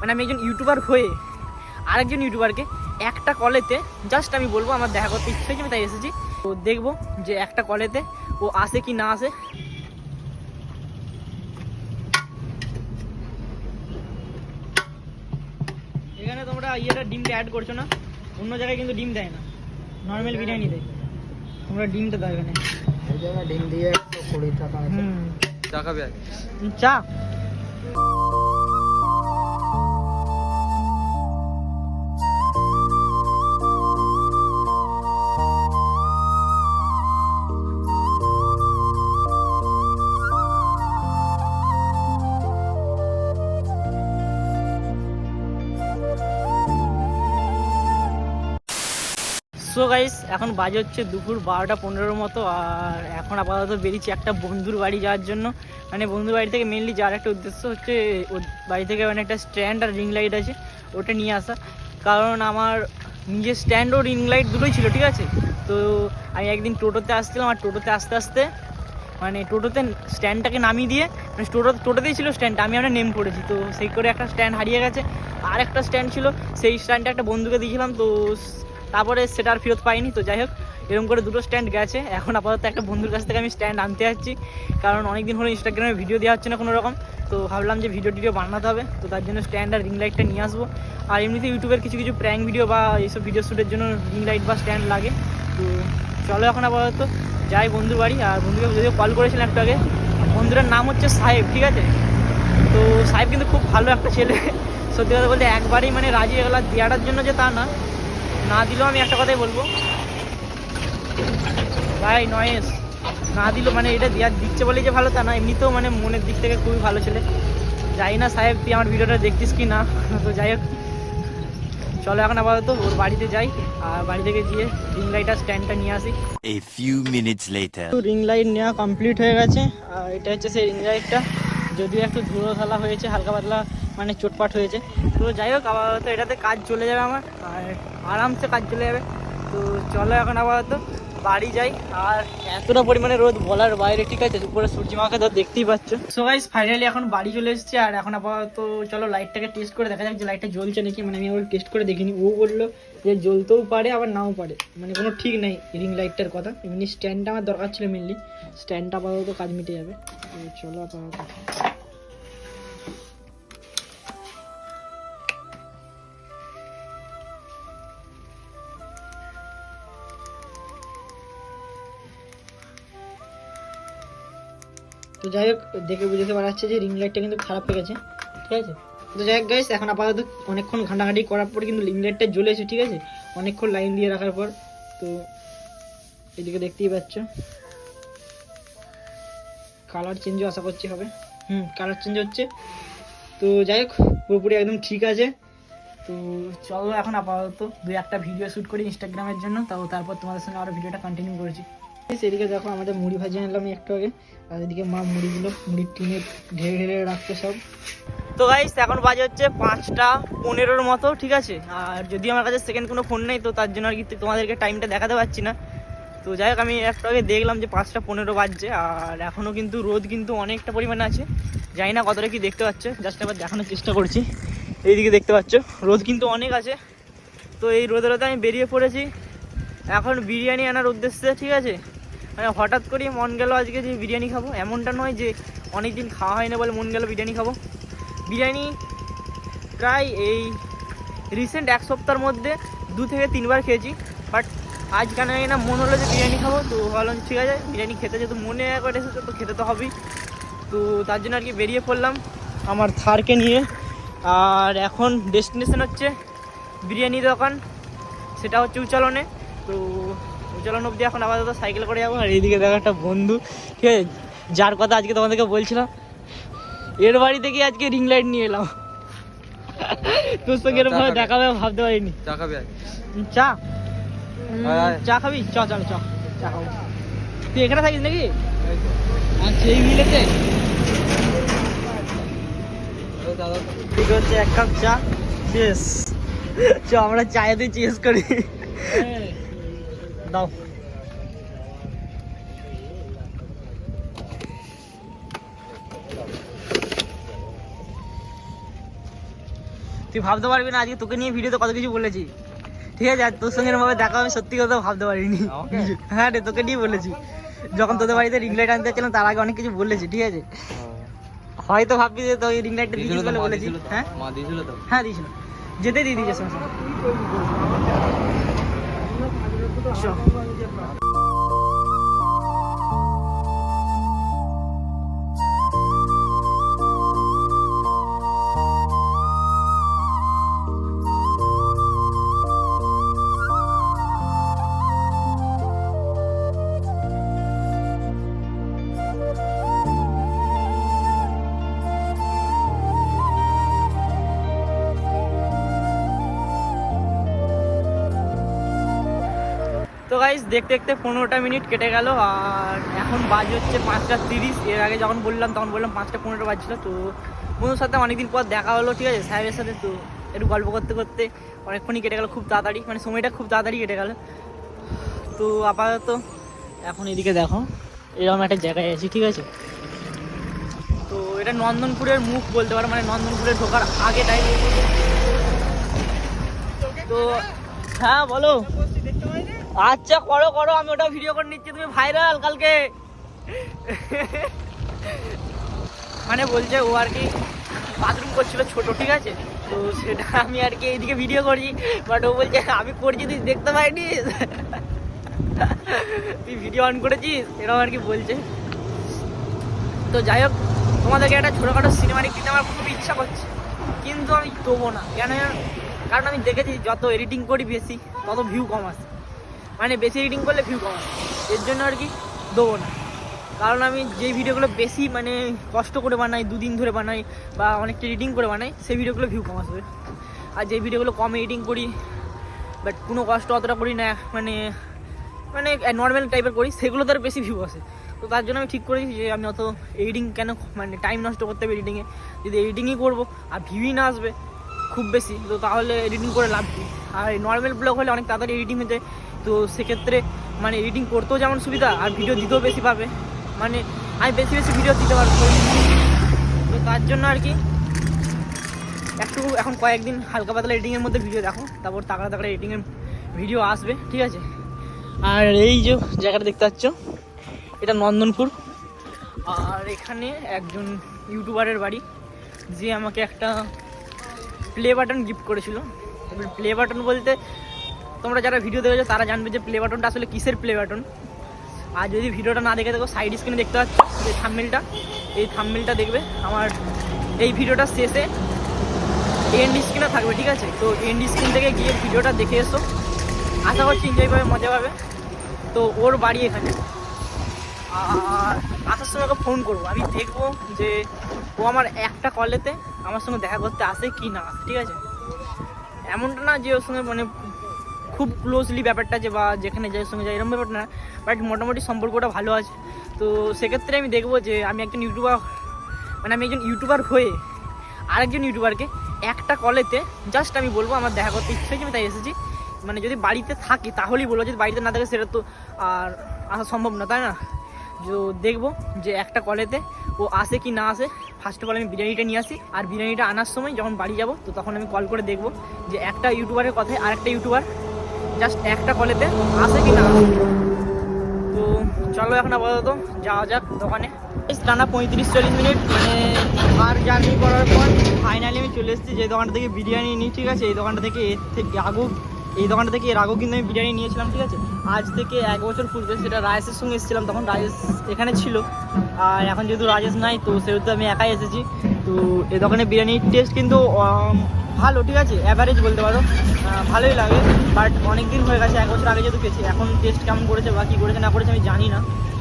মানে আমি একজন ইউটিউবার হয়ে আরেকজন ইউটিউবারকে একটা কলেতে জাস্ট আমি বলবো আমার দেখা করতে ইচ্ছে হয়েছে, আমি তাই এসেছি। তো দেখবো যে একটা কলেতে ও আসে কি না আসে। এখানে তোমরা ডিমটা অ্যাড করছো না, অন্য জায়গায় কিন্তু ডিম দেয় না, নর্মাল বিরিয়ানি দেয়, তোমরা ডিমটা দাও এখানে। এই জায়গায় ডিম দিয়ে 20 টাকা। চা খাবে? চা সো গাইস, এখন বাজে হচ্ছে দুপুর 12টা 15 মতো। আর এখন আপাতত বেরিয়েছি একটা বন্ধুর বাড়ি যাওয়ার জন্য। মানে বন্ধুর বাড়ি থেকে মেনলি যাওয়ার একটা উদ্দেশ্য হচ্ছে ওর বাড়ি থেকে মানে একটা স্ট্যান্ড আর রিং লাইট আছে, ওটা নিয়ে আসা। কারণ আমার নিজের স্ট্যান্ড ও রিং লাইট দুটোই ছিল, ঠিক আছে। তো আমি একদিন টোটোতে আসছিলাম, আর টোটোতে আস্তে আস্তে মানে টোটোতে স্ট্যান্ডটাকে নামিয়ে দিয়ে, মানে টোটোতেই ছিল স্ট্যান্ড, আমি আমরা নেমে পড়েছি। তো সেই করে একটা স্ট্যান্ড হারিয়ে গেছে, আর একটা স্ট্যান্ড ছিল, সেই স্ট্যান্ডটা একটা বন্ধুকে দিয়েছিলাম। তো তারপরে সেটা আর ফেরত পাইনি। তো যাই হোক, এরকম করে দুটো স্ট্যান্ড গেছে। এখন আপাতত একটা বন্ধুর কাছ থেকে আমি স্ট্যান্ড আনতে যাচ্ছি, কারণ অনেকদিন হলো ইনস্টাগ্রামে ভিডিও দেওয়া হচ্ছে না কোনো রকম। তো ভাবলাম যে ভিডিও বানাতে হবে, তো তার জন্য স্ট্যান্ড আর রিং লাইটটা নিয়ে আসবো। আর এমনিতে ইউটিউবের কিছু কিছু প্র্যাঙ্ক ভিডিও বা এইসব ভিডিও শ্যুটের জন্য রিং লাইট বা স্ট্যান্ড লাগে। তো চলো এখন আপাতত যাই বন্ধুর বাড়ি। আর বন্ধুকে যদিও কল করেছিলাম একটু আগে, বন্ধুটার নাম হচ্ছে সাহেব, ঠিক আছে। তো সাহেব কিন্তু খুব ভালো একটা ছেলে, সত্যি কথা বলতে একবারেই মানে রাজি হয়ে গেল। দেওয়াটার জন্য যে তা না, না দিলেও আমি একটা কথাই বলবো ভাই, নয়েস না দিল মানে এটা দিচ্ছে বলেই যে ভালো তা না, এমনিতেও মানে মনের দিক থেকে খুবই ভালো ছেলে। যাই না সাহেব তুই আমার ভিডিওটা দেখছিস কি না। তো যাই হোক, চলো এখন আপাতত ওর বাড়িতে যাই, আর বাড়ি থেকে গিয়ে রিং লাইট আর স্ট্যান্ডটা নিয়ে আসি। A few minutes later. Ring light নেওয়া কমপ্লিট হয়ে গেছে, আর এটা হচ্ছে সেই রিং লাইটটা। যদিও একটু ধুলো ধালা হয়েছে, হালকা পাতলা মানে চোটপাট হয়েছে। তো যাই হোক, আপাতত এটাতে কাজ চলে যাবে আমার, আর আরামসে কাজ চলে যাবে। তো চলো এখন আপাতত বাড়ি যাই। আর এতটা পরিমাণে রোদ বলার বাইরে, ঠিক আছে। উপরে সূর্যিমাকে তো দেখতেই পাচ্ছ। সো গাইস, ফাইনালি এখন বাড়ি চলে এসেছি। আর এখন আপাতত চলো লাইটটাকে টেস্ট করে দেখা যাক যে লাইটটা জ্বলছে নাকি। মানে আমি আবার টেস্ট করে দেখিনি, ও বললো যে জ্বলতেও পারে আবার নাও পারে, মানে কোনো ঠিক নেই রিং লাইটটার কথা। এমনি স্ট্যান্ডটা আমার দরকার ছিল মেনলি, স্ট্যান্ডটা আপাতত কাজ মিটে যাবে। তো চলো আপাতত তো যাই হোক, দেখে বুঝতে পারা যাচ্ছে যে রিং লাইটটা কিন্তু খারাপ হয়ে গেছে, ঠিক আছে। তো যাই হোক গাইস, এখন আপাতত অনেকক্ষণ ঘাঁটাঘাঁটি করার পর কিন্তু রিং লাইটটা জ্বলেছে, ঠিক আছে। অনেকক্ষণ লাইন দিয়ে রাখার পর। তো এদিকে দেখতেই পাচ্ছ কালার চেঞ্জও আশা করছি হবে। কালার চেঞ্জ হচ্ছে। তো যাই হোক, পুরোপুরি একদম ঠিক আছে। তো চলো এখন আপাতত 2-1টা ভিডিও শ্যুট করি ইনস্টাগ্রামের জন্য, তারপর তোমাদের সঙ্গে আরও ভিডিওটা কন্টিনিউ করেছি। এদিকে দেখো, আমাদের মুড়ি ভাজি আনলাম একটু আগে, আর এদিকে মা মুড়ির টিনে ঢেলে ঢেলে রাখছে সব। তো গাইস, এখন বাজে হচ্ছে 5টা 15 মতো, ঠিক আছে। আর যদি আমার কাছে সেকেন্ড কোনো ফোন নেই, তো তার জন্য আর কি তোমাদেরকে টাইমটা দেখাতে পারছি না। তো যাই হোক, আমি একটু আগে দেখলাম যে 5টা 15 বাজছে, আর এখনও কিন্তু রোদ কিন্তু অনেকটা পরিমাণে আছে। জানি না কতটা কি দেখতে পাচ্ছ, জাস্ট আবার দেখানোর চেষ্টা করছি। এইদিকে দেখতে পাচ্ছ রোদ কিন্তু অনেক আছে। তো এই রোদে আমি বেরিয়ে পড়েছি এখন বিরিয়ানি আনার উদ্দেশ্যে, ঠিক আছে। মানে হঠাৎ করেই মন গেল আজকে যে বিরিয়ানি খাবো, এমনটা নয় যে অনেক দিন খাওয়া হয় না বলে মন গেল বিরিয়ানি খাবো। বিরিয়ানি প্রায় এই রিসেন্ট 1 সপ্তাহের মধ্যে 2 থেকে 3 বার খেয়েছি, বাট আজ কেন না মন হলো যে বিরিয়ানি খাবো। তো ভাবলাম ঠিক আছে, বিরিয়ানি খেতে যেহেতু মনে একবার এসেছে তো খেতে তো হবেই। তো তার জন্য আর কি বেরিয়ে পড়লাম আমার থারকে নিয়ে। আর এখন ডেস্টিনেশন হচ্ছে বিরিয়ানি দোকান, সেটা হচ্ছে উচ্চালনে। তো উচ্চালন অবধি এখন আপাতত সাইকেল করে যাবো। আর এইদিকে দেখো একটা বন্ধু, ঠিক আছে, যার কথা আজকে তোমাদেরকে বলছিলাম, এর বাড়ি থেকে আজকে রিং লাইট নিয়ে এলাম। তোর সঙ্গে এরকম ভাবে দেখা হবে ভাবতে পারিনি। চা খাবি? চা খাবি? চল চা খাবো। তুই এখানে থাকিস নাকি? আচ্ছা, এই মিলেতে ঠিক হচ্ছে 1 কাপ চা শেষ। চ আমরা চায়েতে চেস করি। দাও। তুই ভাবতে পারবি না আজকে তোকে নিয়ে ভিডিওতে কত কিছু বলেছি, ঠিক আছে? আর তোর সঙ্গে এরকমভাবে দেখা হবে সত্যি কথা ভাবতে পারিনি। হ্যাঁ রে, তোকে নিয়ে বলেছি, যখন তোদের বাড়িতে রিং লাইট আনতে ছিলাম তার আগে অনেক কিছু বলেছি, ঠিক আছে? হয়তো ভাববি যে তো রিং লাইটটা দিয়েছিস বলে বলেছি। হ্যাঁ মা দিয়েছিল তো? হ্যাঁ দিয়েছিল, যেতে দিয়ে দিয়েছে সঙ্গে সঙ্গে। চল। তো গাইস দেখতে দেখতে 15টা মিনিট কেটে গেল আর এখন বাজে হচ্ছে 5:30। এর আগে যখন বললাম তখন বললাম 5:15 বাজছিল। তো বন্ধুর সাথে অনেকদিন পর দেখা হলো, ঠিক আছে, সাহেবের সাথে। তো একটু গল্প করতে করতে অনেকক্ষণই কেটে গেল, খুব তাড়াতাড়ি, মানে সময়টা খুব তাড়াতাড়ি কেটে গেল। তো আপাতত এখন এদিকে দেখো এরকম একটা জায়গায় আছি, ঠিক আছে? তো এটা নন্দনপুরের মুখ বলতে পারো, মানে নন্দনপুরে ঢোকার আগেটাই। তো হ্যাঁ বলো। আচ্ছা করো করো, আমি ওটা ভিডিও করে নিচ্ছি, তুমি ভাইরাল কালকে। মানে বলছে ও আর কি বাথরুম করছিল ছোট, ঠিক আছে? তো সেটা আমি আর কি এইদিকে ভিডিও করছি, বাট ও বলছে আমি করছি তুই দেখতে পাইনি, তুই ভিডিও অন করেছিস, এরকম আর কি বলছে। তো যাই হোক, তোমাদেরকে একটা ছোটোখাটো সিনেমাটিক দিতে আমার খুব ইচ্ছা করছে, কিন্তু আমি দেবো না। কেন? কারণ আমি দেখেছি যত এডিটিং করি বেশি তত ভিউ কম আসে, মানে বেশি এডিটিং করলে ভিউ কম আসে। এর জন্য আর কি দেবো না। কারণ আমি যেই ভিডিওগুলো বেশি মানে কষ্ট করে বানাই, 2 দিন ধরে বানাই বা অনেকটা এডিটিং করে বানাই, সেই ভিডিওগুলো ভিউ কম আসবে। আর যেই ভিডিওগুলো কম এডিটিং করি বাট কোনো কষ্ট অতটা করি না, মানে মানে নর্মাল টাইপের করি, সেগুলো তার বেশি ভিউ আসে। তো তার জন্য আমি ঠিক করেছি যে আমি অত এডিটিং কেন, মানে টাইম নষ্ট করতে হবে এডিটিংয়ে। যদি এডিটিংই করবো আর ভিউই না আসবে খুব বেশি, তো তাহলে এডিটিং করে লাভ কী? আর নর্মাল ব্লগ হলে অনেক তাড়াতাড়ি এডিটিং হয়ে যায়। তো সেক্ষেত্রে মানে এডিটিং করতেও যেমন সুবিধা আর ভিডিও দিতেও বেশি পাবে, মানে আমি বেশি বেশি ভিডিও দিতে পারবো। তো তার জন্য আর কি একটু এখন কয়েকদিন হালকা পাতলা এডিটিংয়ের মধ্যে ভিডিও দেখো, তারপর তাকড়া তাকড়া এডিটিংয়ের ভিডিও আসবে, ঠিক আছে? আর এই যে জায়গাটা দেখতে পাচ্ছ, এটা নন্দনপুর। আর এখানে একজন ইউটিউবারের বাড়ি, যে আমাকে একটা প্লে বাটন গিফট করেছিল। এবার প্লে বাটন বলতে তোমরা যারা ভিডিও দেখেছো তারা জানবে যে প্লে বাটনটা আসলে কিসের প্লে বাটন। আর যদি ভিডিওটা না দেখে দেখো, সাইড স্ক্রিনে দেখতে পাচ্ছ যে থাম্বনেলটা, এই থাম্বনেলটা দেখবে আমার এই ভিডিওটার শেষে এন্ড স্ক্রিনে থাকবে, ঠিক আছে? তো এন্ড স্ক্রিন থেকে গিয়ে ভিডিওটা দেখে এসো, আশা করছি এনজয় পাবে, মজা পাবে। তো ওর বাড়ি এখানে, আর আসার সময় ওকে ফোন করবো, আমি দেখবো যে ও আমার একটা কলেতে আমার সঙ্গে দেখা করতে আসে কি না, ঠিক আছে? এমনটা না যে ওর সঙ্গে মানে খুব ক্লোজলি ব্যাপারটা যে বা যেখানে যাই ওর সঙ্গে যাই এরকম ব্যাপারটা না, বাট মোটামুটি সম্পর্কটা ভালো আছে। তো সেক্ষেত্রে আমি দেখবো যে আমি একজন ইউটিউবার, মানে আমি একজন ইউটিউবার হয়ে আরেকজন ইউটিউবারকে একটা কলেতে জাস্ট আমি বলবো আমার দেখা করতে ইচ্ছে হয়েছে, আমি তাই এসেছি। মানে যদি বাড়িতে থাকি তাহলেই বলবো, যদি বাড়িতে না থাকে সেটা তো আর আসা সম্ভব না, তাই না? তো দেখবো যে একটা কলেতে ও আসে কি না আসে। ফার্স্ট অফ অল আমি বিরিয়ানিটা নিয়ে আসি, আর বিরিয়ানিটা আনার সময় যখন বাড়ি যাব তো তখন আমি কল করে দেখবো যে একটা ইউটিউবারের কথায় আরেকটা ইউটিউবার জাস্ট একটা কলেতে আসে কি না আসে। তো চলো এখন আপাতত যাওয়া যাক দোকানে। টানা 35-40 মিনিট মানে আর জার্নি করার পর ফাইনালি আমি চলে এসেছি যে দোকানটা থেকে বিরিয়ানি নিই, ঠিক আছে? এই দোকানটা থেকে এই দোকানটা থেকে এর আগেও কিন্তু আমি বিরিয়ানি নিয়েছিলাম, ঠিক আছে? আজ থেকে 1 বছর পূর্বে, সেটা রাজেশের সঙ্গে এসেছিলাম, তখন রাজেশ এখানে ছিল। আর এখন যেহেতু রাজেশ নাই তো সেহেতু আমি একাই এসেছি। তো এই দোকানে বিরিয়ানির টেস্ট কিন্তু ভালো, ঠিক আছে? অ্যাভারেজ বলতে পারো, ভালোই লাগে। বাট অনেক দিন হয়ে গেছে, 1 বছর আগে যেহেতু খেয়েছি, এখন টেস্ট কেমন করেছে বা কী করেছে না করেছে আমি জানি না।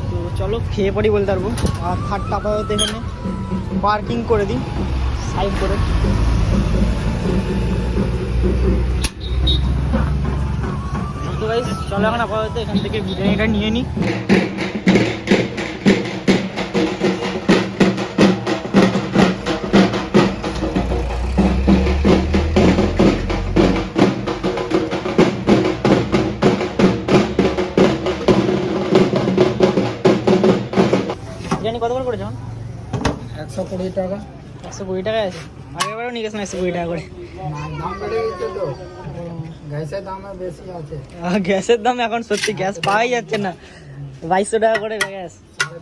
তো চলো খেয়ে পরই বলতে পারবো। আর থার্ডটা আপাতত এখানে পার্কিং করে দিই সাইড করে। তো গাইস চলো এখন আপাতত এখান থেকে বিরিয়ানিটা নিয়ে নিই। বিরিয়ানি কত করে করেছো? 120 টাকা। 120 টাকায় আছে। আগেবারও নিয়ে গেছিলাম 120 টাকা করে। দাম বেড়ে গেছে তো, গ্যাসের দামও বেশি আছে। গ্যাসের দাম এখন সত্যি গ্যাস পাওয়াই যাচ্ছে না, 2200 টাকা করে গ্যাস।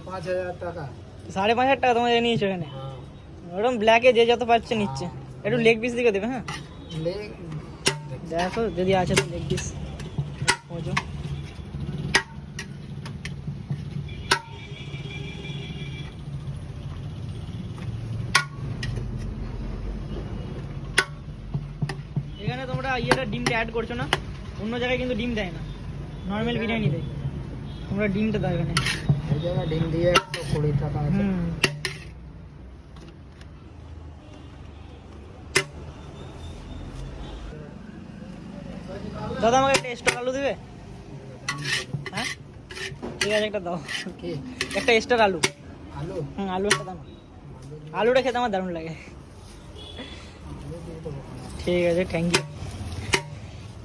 5,500 টাকা। 5,500 টাকা তোমাদের নিয়েছো এখানে? হ্যাঁ, ওরকম ব্ল্যাকে যে যত পাচ্ছে নিচ্ছে। একটু লেগ পিস দিকে দেবে। হ্যাঁ লেগ দেখো যদি আছে তো লেগ পিস খোঁজো। এখানে তোমরা ইয়েটা ডিমটা অ্যাড করছো না, অন্য জায়গায় কিন্তু ডিম দেয় না, নর্মাল বিরিয়ানি দেয়, তোমরা ডিমটা দাও এখানে। এই জায়গায় ডিম দিয়ে 120 টাকা আছে। হুম দাদা আমাকে একটা এক্সট্রা আলু দেবে? হ্যাঁ ঠিক আছে একটা দাও, কি একটা এক্সট্রা আলু। আলু? আলু একটা দাও না, আলুটা খেতে আমার দারুণ লাগে। ঠিক আছে থ্যাংক ইউ।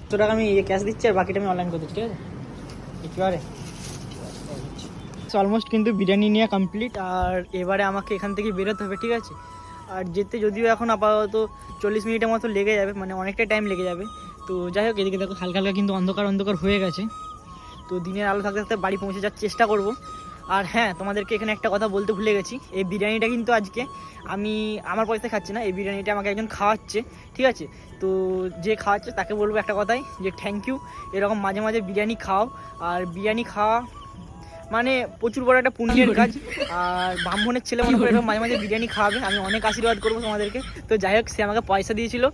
তো টাকা আমি ক্যাশ দিচ্ছি আর বাকিটা আমি অনলাইন করে দিচ্ছি, ঠিক আছে একেবারে। অলমোস্ট কিন্তু বিরিয়ানি নিয়ে কমপ্লিট, আর এবারে আমাকে এখান থেকে বেরোতে হবে, ঠিক আছে। আর যেতে যদিও এখন আপাতত 40 মিনিটের মতো লেগে যাবে, মানে অনেকটাই টাইম লেগে যাবে। তো যাই হোক, এদিকে দেখো হালকা হালকা কিন্তু অন্ধকার অন্ধকার হয়ে গেছে, তো দিনের আলো থাকতে থাকতে বাড়ি পৌঁছে যাওয়ার চেষ্টা করব। আর হ্যাঁ, তোমাদেরকে এখানে একটা কথা বলতে ভুলে গেছি, এই বিরিয়ানিটা কিন্তু আজকে আমি আমার পয়সায় খাচ্ছি না, এই বিরিয়ানিটা আমাকে একজন খাওয়াচ্ছে, ঠিক আছে। তো যে খাওয়াচ্ছে তাকে বলবো একটা কথাই, যে থ্যাংক ইউ, এরকম মাঝে মাঝে বিরিয়ানি খাও। আর বিরিয়ানি খাওয়া মানে প্রচুর বড় একটা পুণ্যের কাজ, আর ব্রাহ্মণের ছেলে মনে করে এরকম মাঝে মাঝে বিরিয়ানি খাওয়াবে, আমি অনেক আশীর্বাদ করবো তোমাদেরকে। তো যাই হোক, সে আমাকে পয়সা দিয়েছিল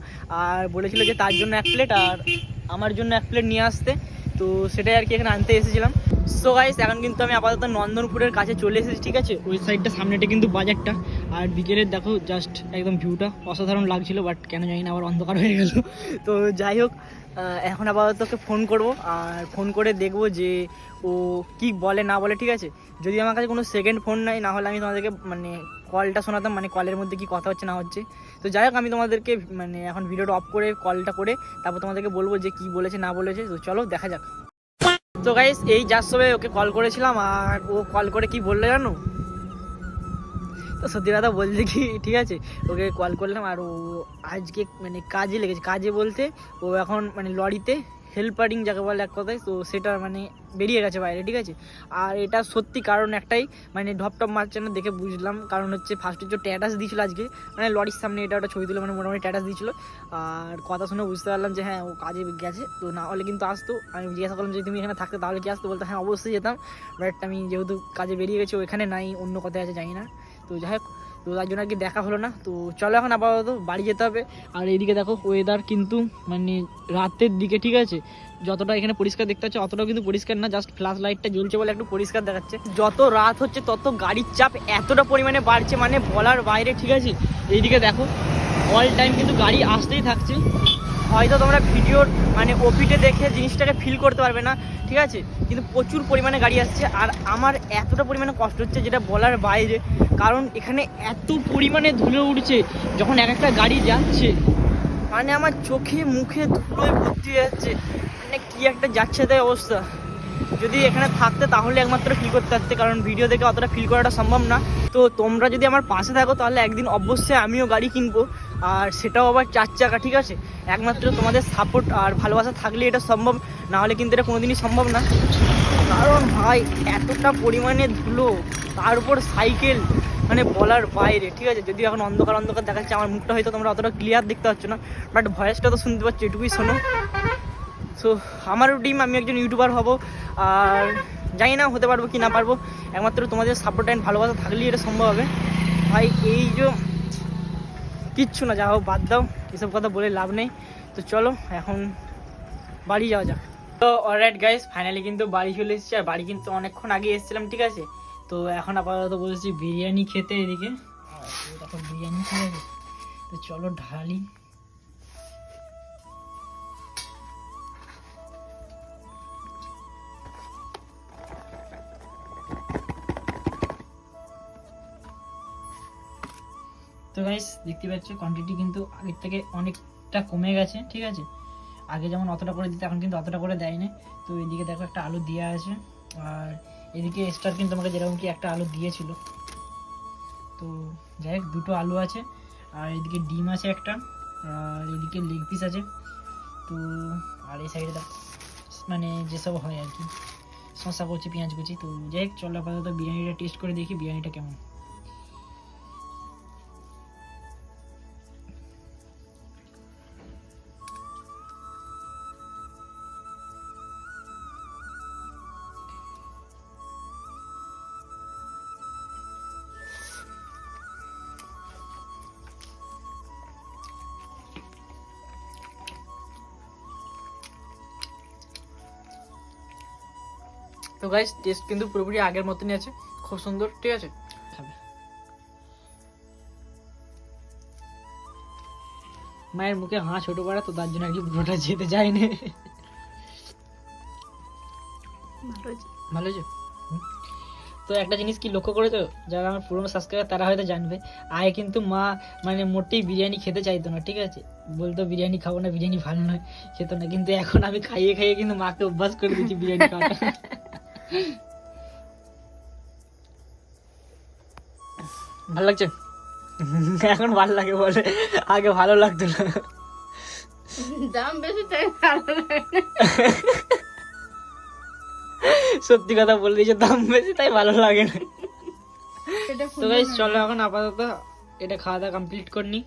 আর বলেছিল যে তার জন্য 1 প্লেট আর আমার জন্য 1 প্লেট নিয়ে আসতে, তো সেটাই আর কি এখানে আনতে এসেছিলাম। সো গাইস, এখন কিন্তু আমি আপাতত নন্দনপুরের কাছে চলে এসেছি, ঠিক আছে। ওই সাইডটা সামনেটা কিন্তু বাজারটা, আর বিকেলের দেখো জাস্ট একদম ভিউটা অসাধারণ লাগছিল, বাট কেন জানি না আবার অন্ধকার হয়ে গেল। তো যাই হোক, এখন আপাতত ওকে ফোন করব, আর ফোন করে দেখবো যে ও কি বলে না বলে, ঠিক আছে। যদি আমার কাছে কোনো সেকেন্ড ফোন নাই, না হলে আমি তোমাদেরকে মানে কলটা শোনাতাম, মানে কলের মধ্যে কি কথা হচ্ছে না হচ্ছে। তো যাই হোক, আমি তোমাদেরকে মানে এখন ভিডিওটা অফ করে কলটা করে তারপর তোমাদেরকে বলবো যে কি বলেছে না বলেছে। তো চলো দেখা যাক। তো গাইস, এই যার সবে ওকে কল করেছিলাম, আর ও কল করে কি বললো জানো? তো সত্যি কথা বলতে কি, ঠিক আছে, ওকে কল করলাম আর ও আজকে মানে কাজে লেগেছে, কাজে বলতে ও এখন মানে লরিতে হেল্পারিং যাকে বলে এক কথায়, তো সেটা মানে বেরিয়ে গেছে বাইরে, ঠিক আছে। আর এটা সত্যি কারণ একটাই, মানে ঢপ টপ মারছে না দেখে বুঝলাম, কারণ হচ্ছে ফার্স্টে যে ট্যাটাস দিয়েছিল আজকে, মানে লরির সামনে এটা ওটা ছবি তুলে মানে মোটামুটি ট্যাটাস দিয়েছিল, আর কথা শুনে বুঝতে পারলাম যে হ্যাঁ ও কাজে গেছে। তো না হলে কিন্তু আসতো, আমি জিজ্ঞাসা করলাম যে তুমি এখানে থাকতে তাহলে কি আসতো, বলতে হ্যাঁ অবশ্যই যেতাম, বাট আমি যেহেতু কাজে বেরিয়ে গেছি, ও এখানে নাই, অন্য কথায় আছে জানি না। তো যাই হোক, তো তার জন্য আর কি দেখা হলো না। তো চলো এখন আপাতত বাড়ি যেতে হবে। আর এইদিকে দেখো ওয়েদার কিন্তু মানে রাতের দিকে, ঠিক আছে, যতটা এখানে পরিষ্কার দেখতে পাচ্ছ অতটাও কিন্তু পরিষ্কার না, জাস্ট ফ্ল্যাশ লাইটটা জ্বলছে বলে একটু পরিষ্কার দেখাচ্ছে। যত রাত হচ্ছে তত গাড়ির চাপ এতটা পরিমাণে বাড়ছে, মানে বলার বাইরে, ঠিক আছে। এইদিকে দেখো অল টাইম কিন্তু গাড়ি আসতেই থাকছে, হয়তো তোমরা ভিডিওর মানে ওপিটে দেখে জিনিসটাকে ফিল করতে পারবে না, ঠিক আছে, কিন্তু প্রচুর পরিমাণে গাড়ি আসছে। আর আমার এতটা পরিমাণে কষ্ট হচ্ছে যেটা বলার বাইরে, কারণ এখানে এত পরিমাণে ধুলো উঠছে যখন এক একটা গাড়ি যাচ্ছে, মানে আমার চোখে মুখে ধুলোয় ভর্তি হয়ে যাচ্ছে, মানে কি একটা যাচ্ছে তাই অবস্থা। যদি এখানে থাকতে তাহলে একমাত্র ফিল করতে পারতে, কারণ ভিডিও দেখে অতটা ফিল করাটা সম্ভব না। তো তোমরা যদি আমার পাশে থাকো তাহলে একদিন অবশ্যই আমিও গাড়ি কিনবো, আর সেটাও আবার 4 চাকা, ঠিক আছে। একমাত্র তোমাদের সাপোর্ট আর ভালোবাসা থাকলে এটা সম্ভব, না হলে কিন্তু এটা কোনোদিনই সম্ভব না। কারণ ভাই এতটা পরিমাণে ধুলো, তার উপর সাইকেল, মানে বলার বাইরে, ঠিক আছে। যদি এখন অন্ধকার অন্ধকার দেখাচ্ছে, আমার মুখটা হয়তো তোমরা অতটা ক্লিয়ার দেখতে পাচ্ছ না, বাট ভয়েসটা তো শুনতে পাচ্ছ, এটুকুই শোনো। সো আমারও ড্রিম আমি একজন ইউটিউবার হব, আর জানি না হতে পারবো কি না পারবো, একমাত্র তোমাদের সাপোর্ট অ্যান্ড ভালোবাসা থাকলেই এটা সম্ভব হবে। ভাই এই যে কিচ্ছু না, যা হোক বাদ দাও, এসব কথা বলে লাভ নেই। তো চলো এখন বাড়ি যাওয়া যাক। তো অলরাইট গাইস, ফাইনালি কিন্তু বাড়ি চলে এসেছি, আর বাড়ি কিন্তু অনেকক্ষণ আগে এসেছিলাম, ঠিক আছে। তো এখন আপাতত বসেছি বিরিয়ানি খেতে এদিকে, তখন বিরিয়ানি, ঠিক আছে। তো চলো ঢালি। তো গাইস দেখতে পাচ্ছ কোয়ান্টিটি কিন্তু আগের থেকে অনেকটা কমে গেছে, ঠিক আছে। আগে যেমন অতটা করে দিতে, এখন কিন্তু অতটা করে দেয়নি। তো এদিকে দেখো একটা আলু দেওয়া আছে, আর এদিকে এক্সট্রা কিন্তু আমাকে যেরকম কি একটা আলু দিয়েছিল। তো যাই হোক, 2টো আলু আছে, আর এদিকে ডিম আছে একটা, আর এদিকে লেগ পিস আছে। তো আর এই সাইডে মানে যেসব হয় আর কি, শসা কুচি, পেঁয়াজ কুচি। তো যাই হোক, চলো আপাতত বিরিয়ানিটা টেস্ট করে দেখি বিরিয়ানিটা কেমন। তো গাইস, টেস্ট কিন্তু পুরোপুরি আগের মতনই আছে, খুব সুন্দর, ঠিক আছে। খাবে মায়ের মুখে হাঁ ছোট পাড়া, তো তার জন্য আর কি পুরোটা যেতে যায়নি। ভালো হয়েছে। তো একটা জিনিস কি লক্ষ্য করেছো, যারা আমার পুরনো সাবস্ক্রাইবার তারা হয়তো জানবে, আগে কিন্তু মা মানে মোটেই বিরিয়ানি খেতে চাইতো না, ঠিক আছে, বলতো বিরিয়ানি খাবো না, বিরিয়ানি ভালো নয়, খেত না। কিন্তু এখন আমি খাইয়ে খাইয়ে কিন্তু মাকে অভ্যাস করে দিচ্ছি বিরিয়ানি খাওয়াটা। ভালো লাগছে এখন? ভালো লাগে বলে, আগে ভালো লাগতো না। দাম বেশি তাই ভালো লাগে না। সত্যি কথা বলে দিয়েছে, দাম বেশি তাই ভালো লাগে না। এটা তো গাইস, চলো এখন আপাতত এটা খাওয়া দাওয়া কমপ্লিট করে নি।